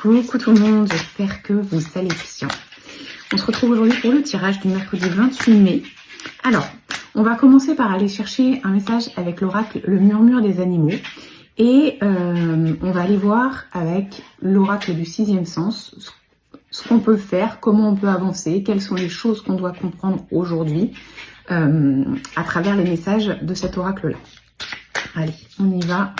Coucou tout le monde, j'espère que vous allez bien. On se retrouve aujourd'hui pour le tirage du mercredi 28 mai. Alors, on va commencer par aller chercher un message avec l'oracle, le murmure des animaux. Et on va aller voir avec l'oracle du sixième sens ce qu'on peut faire, comment on peut avancer, quelles sont les choses qu'on doit comprendre aujourd'hui à travers les messages de cet oracle-là. Allez, on y va.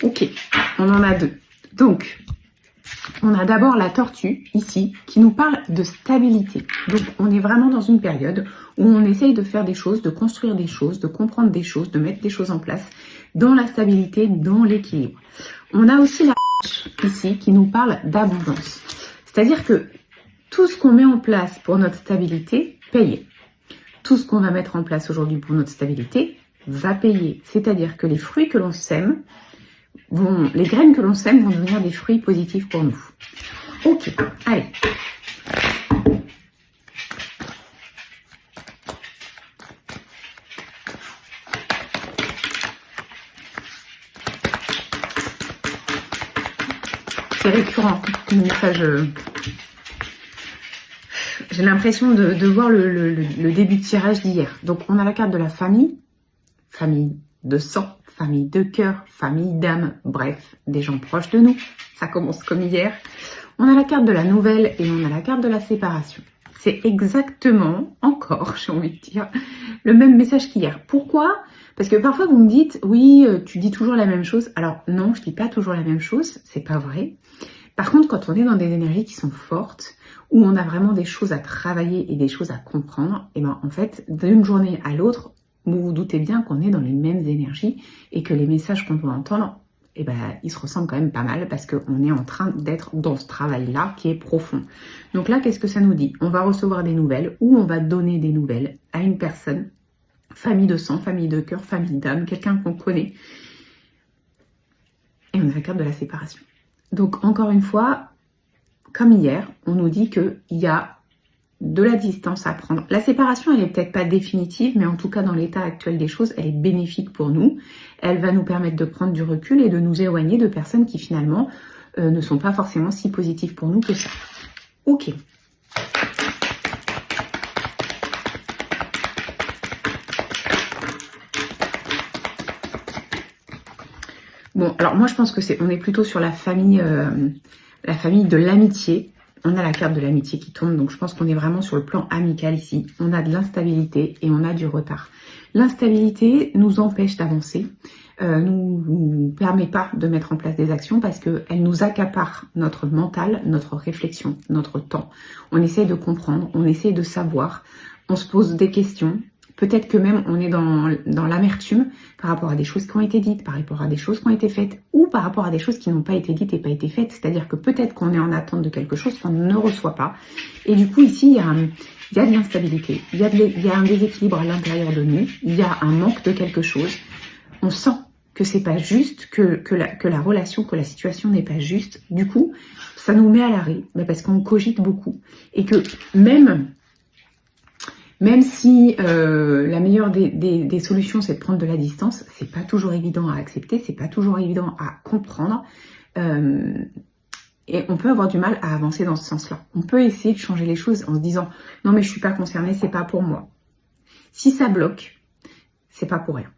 Ok, on en a deux. Donc, on a d'abord la tortue, ici, qui nous parle de stabilité. Donc, on est vraiment dans une période où on essaye de faire des choses, de construire des choses, de comprendre des choses, de mettre des choses en place dans la stabilité, dans l'équilibre. On a aussi la ici, qui nous parle d'abondance. C'est-à-dire que tout ce qu'on met en place pour notre stabilité, paye. Tout ce qu'on va mettre en place aujourd'hui pour notre stabilité, va payer. C'est-à-dire que les fruits que l'on sème, les graines que l'on sème vont devenir des fruits positifs pour nous. Ok, allez. C'est récurrent, le message. J'ai l'impression de voir le début de tirage d'hier. Donc, on a la carte de la famille, famille de sang, famille de cœur, famille d'âme, bref, des gens proches de nous. Ça commence comme hier. On a la carte de la nouvelle et on a la carte de la séparation. C'est exactement, encore, j'ai envie de dire, le même message qu'hier. Pourquoi ? Parce que parfois vous me dites, oui, tu dis toujours la même chose. Alors non, je dis pas toujours la même chose, c'est pas vrai. Par contre, quand on est dans des énergies qui sont fortes, où on a vraiment des choses à travailler et des choses à comprendre, et ben en fait, d'une journée à l'autre, vous vous doutez bien qu'on est dans les mêmes énergies et que les messages qu'on peut entendre, eh ben, ils se ressemblent quand même pas mal parce qu'on est en train d'être dans ce travail-là qui est profond. Donc là, qu'est-ce que ça nous dit ? On va recevoir des nouvelles ou on va donner des nouvelles à une personne, famille de sang, famille de cœur, famille d'âme, quelqu'un qu'on connaît. Et on a la carte de la séparation. Donc encore une fois, comme hier, on nous dit qu'il y a de la distance à prendre. La séparation, elle est peut-être pas définitive, mais en tout cas, dans l'état actuel des choses, elle est bénéfique pour nous. Elle va nous permettre de prendre du recul et de nous éloigner de personnes qui finalement ne sont pas forcément si positives pour nous que ça. Ok. Bon, alors moi je pense que on est plutôt sur la famille de l'amitié. On a la carte de l'amitié qui tombe, donc je pense qu'on est vraiment sur le plan amical ici. On a de l'instabilité et on a du retard. L'instabilité nous empêche d'avancer, nous permet pas de mettre en place des actions parce qu'elle nous accapare notre mental, notre réflexion, notre temps. On essaie de comprendre, on essaie de savoir, on se pose des questions. Peut-être que même on est dans l'amertume par rapport à des choses qui ont été dites, par rapport à des choses qui ont été faites, ou par rapport à des choses qui n'ont pas été dites et pas été faites. C'est-à-dire que peut-être qu'on est en attente de quelque chose qu'on ne reçoit pas. Et du coup, ici, il y a de l'instabilité, il y a un déséquilibre à l'intérieur de nous, il y a un manque de quelque chose. On sent que c'est pas juste, que la relation, que la situation n'est pas juste. Du coup, ça nous met à l'arrêt, parce qu'on cogite beaucoup. Et que même si la meilleure des solutions, c'est de prendre de la distance, c'est pas toujours évident à accepter, c'est pas toujours évident à comprendre. Et on peut avoir du mal à avancer dans ce sens-là. On peut essayer de changer les choses en se disant « Non mais je suis pas concernée, c'est pas pour moi ». Si ça bloque, c'est pas pour rien.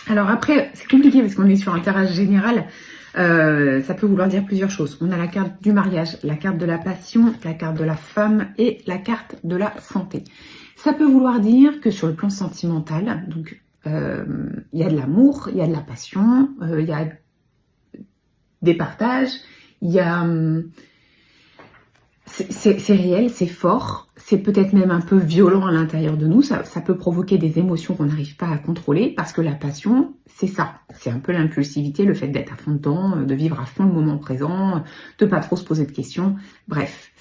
Alors après, c'est compliqué parce qu'on est sur un tirage général. Ça peut vouloir dire plusieurs choses. On a la carte du mariage, la carte de la passion, la carte de la femme et la carte de la santé. Ça peut vouloir dire que sur le plan sentimental, donc il y a de l'amour, il y a de la passion, il y a des partages, il y a c'est réel, c'est fort, c'est peut-être même un peu violent à l'intérieur de nous, ça peut provoquer des émotions qu'on n'arrive pas à contrôler, parce que la passion, c'est ça, c'est un peu l'impulsivité, le fait d'être à fond dedans, de vivre à fond le moment présent, de pas trop se poser de questions, bref.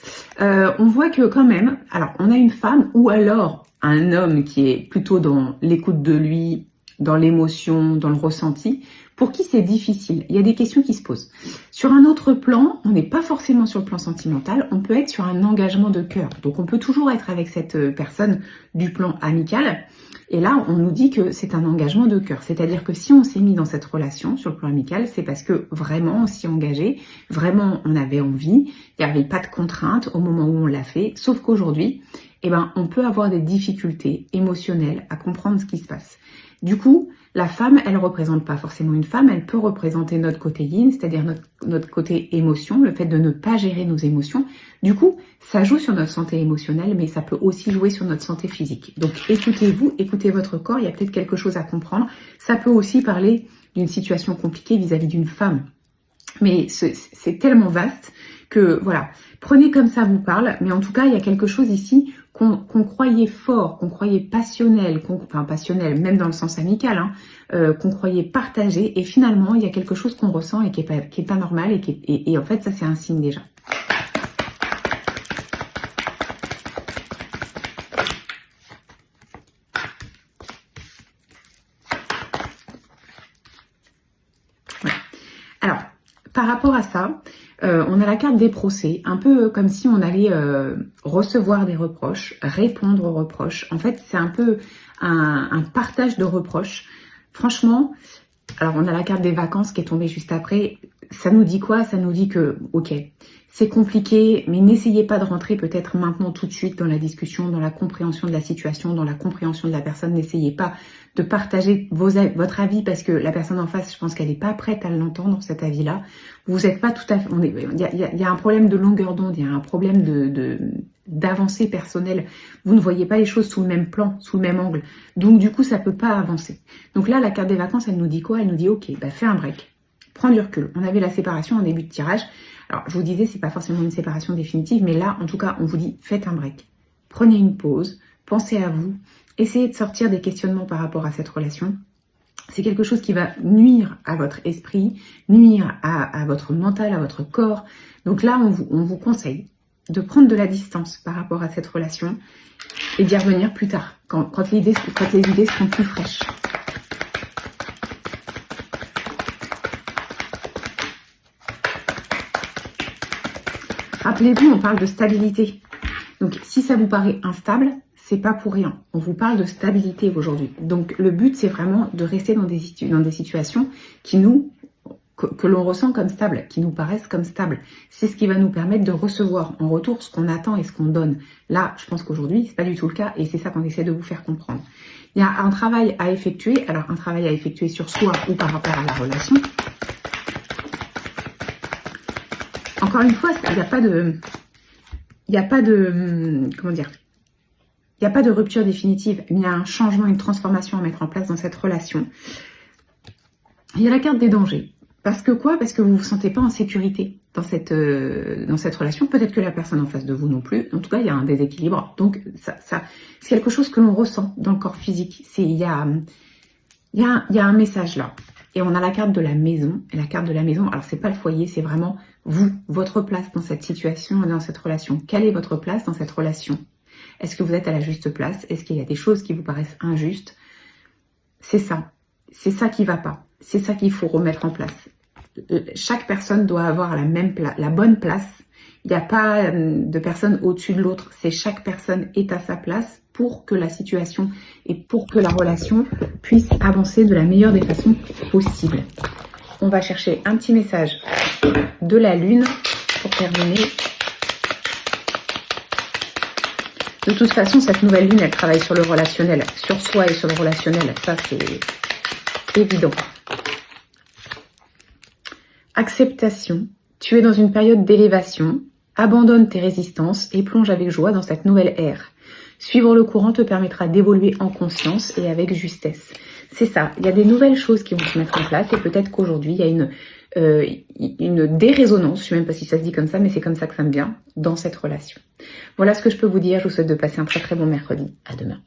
On voit que quand même, alors on a une femme ou alors un homme qui est plutôt dans l'écoute de lui, dans l'émotion, dans le ressenti, pour qui c'est difficile. Il y a des questions qui se posent. Sur un autre plan, on n'est pas forcément sur le plan sentimental, on peut être sur un engagement de cœur. Donc on peut toujours être avec cette personne du plan amical. Et là, on nous dit que c'est un engagement de cœur. C'est-à-dire que si on s'est mis dans cette relation sur le plan amical, c'est parce que vraiment on s'y engageait, vraiment on avait envie, il n'y avait pas de contraintes au moment où on l'a fait. Sauf qu'aujourd'hui, eh ben, on peut avoir des difficultés émotionnelles à comprendre ce qui se passe. Du coup, la femme, elle ne représente pas forcément une femme, elle peut représenter notre côté yin, c'est-à-dire notre côté émotion, le fait de ne pas gérer nos émotions. Du coup, ça joue sur notre santé émotionnelle, mais ça peut aussi jouer sur notre santé physique. Donc écoutez-vous, écoutez votre corps, il y a peut-être quelque chose à comprendre. Ça peut aussi parler d'une situation compliquée vis-à-vis d'une femme. Mais c'est tellement vaste que voilà, prenez comme ça vous parle, mais en tout cas, il y a quelque chose ici qu'on croyait fort, qu'on croyait passionnel, enfin passionnel, même dans le sens amical, hein, qu'on croyait partagé, et finalement, il y a quelque chose qu'on ressent et qui est pas normal, et en fait, ça, c'est un signe déjà. Ouais. Alors, par rapport à ça, on a la carte des procès, un peu comme si on allait recevoir des reproches, répondre aux reproches. En fait, c'est un peu un partage de reproches. Franchement, alors on a la carte des vacances qui est tombée juste après. Ça nous dit quoi? Ça nous dit que, ok, c'est compliqué, mais n'essayez pas de rentrer peut-être maintenant tout de suite dans la discussion, dans la compréhension de la situation, dans la compréhension de la personne. N'essayez pas de partager votre avis parce que la personne en face, je pense qu'elle n'est pas prête à l'entendre, cet avis-là. Vous n'êtes pas tout à fait... Il y a un problème de longueur d'onde, il y a un problème d'avancée personnelle. Vous ne voyez pas les choses sous le même plan, sous le même angle. Donc du coup, ça ne peut pas avancer. Donc là, la carte des vacances, elle nous dit quoi? Elle nous dit, ok, bah, fais un break. Prends du recul. On avait la séparation en début de tirage. Alors, je vous disais, c'est pas forcément une séparation définitive, mais là, en tout cas, on vous dit, faites un break. Prenez une pause, pensez à vous, essayez de sortir des questionnements par rapport à cette relation. C'est quelque chose qui va nuire à votre esprit, nuire à votre mental, à votre corps. Donc là, on vous conseille de prendre de la distance par rapport à cette relation et d'y revenir plus tard, quand les idées seront plus fraîches. Rappelez-vous, on parle de stabilité. Donc, si ça vous paraît instable, c'est pas pour rien. On vous parle de stabilité aujourd'hui. Donc, le but, c'est vraiment de rester dans des situations que l'on ressent comme stables, qui nous paraissent comme stables. C'est ce qui va nous permettre de recevoir en retour ce qu'on attend et ce qu'on donne. Là, je pense qu'aujourd'hui, c'est pas du tout le cas et c'est ça qu'on essaie de vous faire comprendre. Il y a un travail à effectuer. Alors, un travail à effectuer sur soi ou par rapport à la relation. Encore une fois, il n'y a pas de rupture définitive, mais il y a un changement, une transformation à mettre en place dans cette relation. Il y a la carte des dangers. Parce que quoi? Parce que vous ne vous sentez pas en sécurité dans cette relation. Peut-être que la personne en face de vous non plus. En tout cas, il y a un déséquilibre. Donc, ça c'est quelque chose que l'on ressent dans le corps physique. Il y a un message là. Et on a la carte de la maison. Et la carte de la maison, alors c'est pas le foyer, c'est vraiment vous, votre place dans cette situation et dans cette relation. Quelle est votre place dans cette relation? Est-ce que vous êtes à la juste place? Est-ce qu'il y a des choses qui vous paraissent injustes? C'est ça. C'est ça qui va pas. C'est ça qu'il faut remettre en place. Chaque personne doit avoir la bonne place. Il n'y a pas de personne au-dessus de l'autre. C'est chaque personne est à sa place pour que la situation et pour que la relation puisse avancer de la meilleure des façons possibles. On va chercher un petit message de la Lune pour terminer. De toute façon, cette nouvelle Lune, elle travaille sur le relationnel, sur soi et sur le relationnel. Ça, c'est évident. Acceptation. Tu es dans une période d'élévation. Abandonne tes résistances et plonge avec joie dans cette nouvelle ère. Suivre le courant te permettra d'évoluer en conscience et avec justesse. C'est ça, il y a des nouvelles choses qui vont se mettre en place et peut-être qu'aujourd'hui, il y a une dérésonance, je sais même pas si ça se dit comme ça, mais c'est comme ça que ça me vient, dans cette relation. Voilà ce que je peux vous dire. Je vous souhaite de passer un très très bon mercredi. À demain.